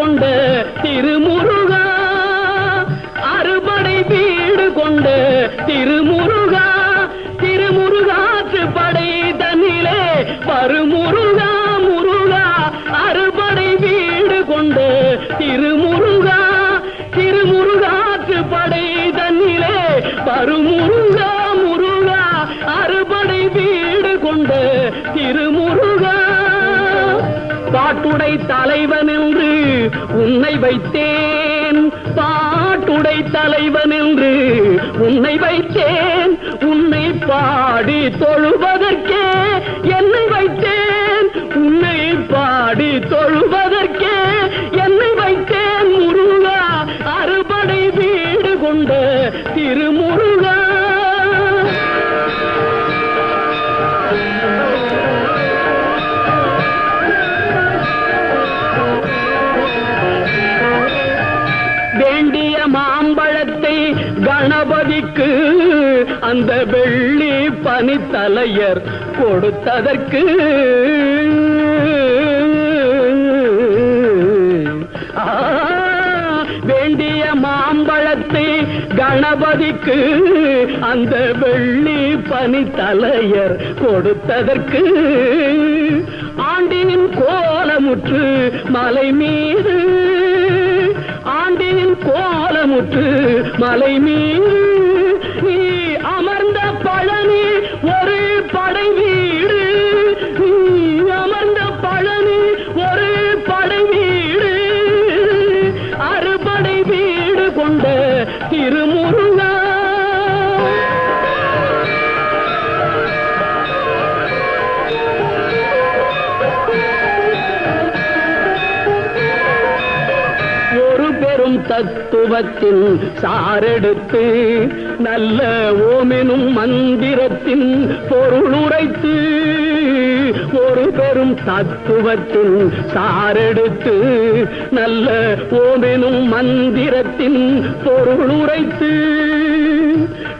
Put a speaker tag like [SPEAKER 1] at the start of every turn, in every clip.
[SPEAKER 1] கொண்ட திருமுருகா, அறுபடை வீடு கொண்ட திருமுருகா, திருமுருகாற்று படை தன்னிலே வருமுருகா முருகா, அறுபடை வீடு கொண்ட திருமுருகா, திருமுருகாற்று படை தன்னிலே வருமுருகா முருகா, அறுபடை வீடு கொண்ட திருமுருகா. பாட்டுடை தலைவன் என்று உன்னை வைத்தேன், பாட்டுடை தலைவன் என்று உன்னை வைத்தேன், உன்னை பாடி தொழுவதற்கே என்னை வைத்தேன், உன்னை பாடி தொழுவதற்கே என்னை வைத்தேன் முருகா, அறுபடை வீடு கொண்ட திருமுருகா. வேண்டிய மாம்பழத்தை கணபதிக்கு அந்த வெள்ளி பனித்தலையர் கொடுத்ததற்கு, வேண்டிய மாம்பழத்தை கணபதிக்கு அந்த வெள்ளி பனித்தலையர் கொடுத்ததற்கு, ஆண்டின் கோலமுற்று மலை மீது, ஆண்டின் கோலமுற்று மலை மீது நீ அமர்ந்த பழனி ஒரு படை வீடு, நீ அமர்ந்த பழனி ஒரு படை வீடு, அறுபடை வீடு கொண்ட திருமுருகா. தத்துவத்தின் சாரெடுத்து நல்ல ஓமெனும் மந்திரத்தின் பொருள் உரைத்து, ஒரு பெரும் தத்துவத்தின் சாரெடுத்து நல்ல ஓமெனும் மந்திரத்தின் பொருள் உரைத்து,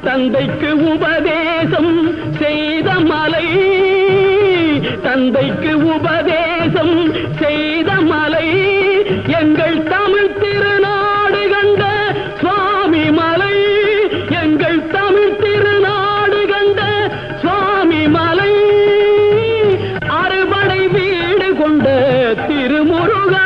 [SPEAKER 1] தந்தைக்கு உபதேசம் செய்த மலை, தந்தைக்கு உபதேசம் செய்த மலை, எங்கள் தமிழ் திருநாடு கண்ட சுவாமி மலை, எங்கள் தமிழ் திருநாடு கண்ட சுவாமி மலை, அறுபடை வீடு கொண்ட திருமுருகா.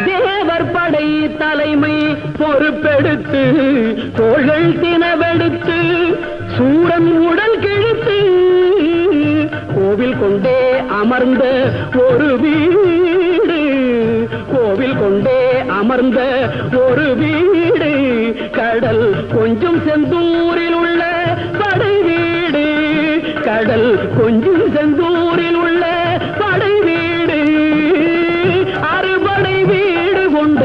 [SPEAKER 1] தேவர் படை தலைமை பொறுப்பெடுத்து தோள்கள் தினவெடுத்து சூரன் உடல் கிழித்து, கோவில் கொண்டே அமர்ந்த ஒரு வீடு, கோவில் கொண்டே அமர்ந்த ஒரு வீடு, கடல் கொஞ்சம் செந்தூரில் உள்ள படை வீடு, கடல் கொஞ்சம் செந்தூரில் உள்ள படை வீடு, அறுபடை வீடு கொண்ட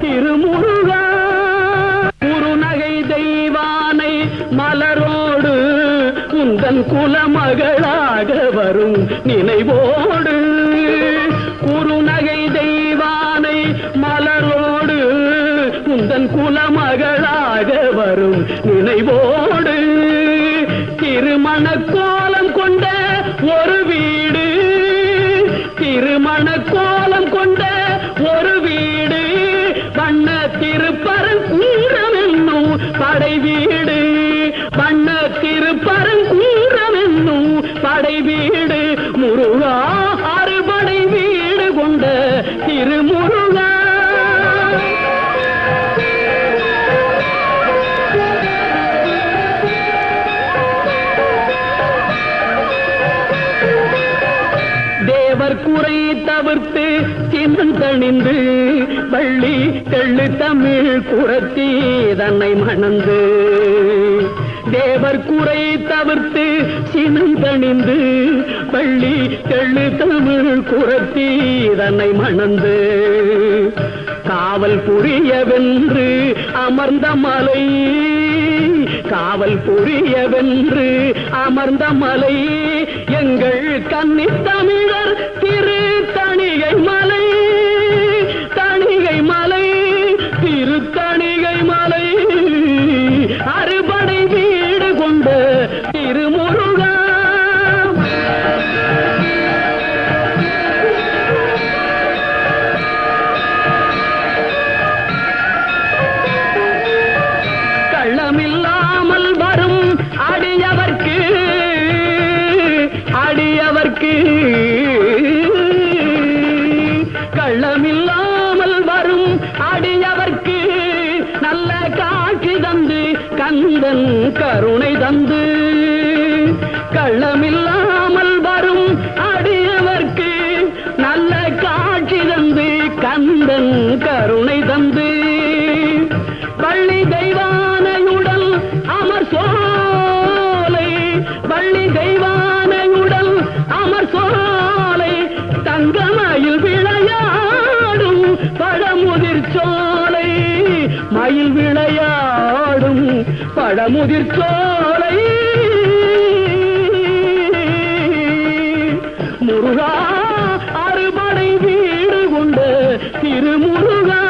[SPEAKER 1] திருமுருகா. குறுநகை தெய்வானை மலரோடு உந்தன் குலமகளாக வரும் நினைவோடு, குறுநகை தெய்வானை மலரோடு உந்தன் குலமகளாக வரும் நினைவோடு, திருமண கோலம் கொண்ட ஒரு வீடு, திருமண கோலம் கொண்ட ஒரு வீடு, வண்ண திருப்பரங்குன்றம் என்னும் படை வீடு, வண்ண திருப்பரங்குன்றம் என்னும் படை வீடு முருகா, அறுபடை வீடு கொண்ட திருமுருகா. தேவர் குறை தவிர்த்து சின்னம் தணிந்து வள்ளி தெள்ளு தமிழ் குரத்தி தன்னை மணந்து, தேவர் குறை தவிர்த்து சினம் தணிந்து வள்ளி தெள்ளு தமிழ் குரத்தி தன்னை மணந்து, காவல் புரியவென்று அமர்ந்த மலை, காவல் புரியவென்று அமர்ந்த மலை, எங்கள் கன்னி தமிழர் திரு தணிகை மலை, தணிகை மலை, திரு தணிகை மலை, அறுபடை கந்தன் கருணை தந்து கள்ளமில்லாமல் வரும் அடியவர்க்கு நல்ல காட்சி தந்து கந்தன் கருணை தந்து வள்ளி தெய்வானையுடன் அமர் சோலை வள்ளி தெய்வானையுடன் அமர் சோலை தங்கமயில் விளையாடும் பழமுதிர் சோலை மயில் விளையாடும் பழமுதிர் சோலை முருகா அறுபடை வீடு கொண்ட திருமுருகா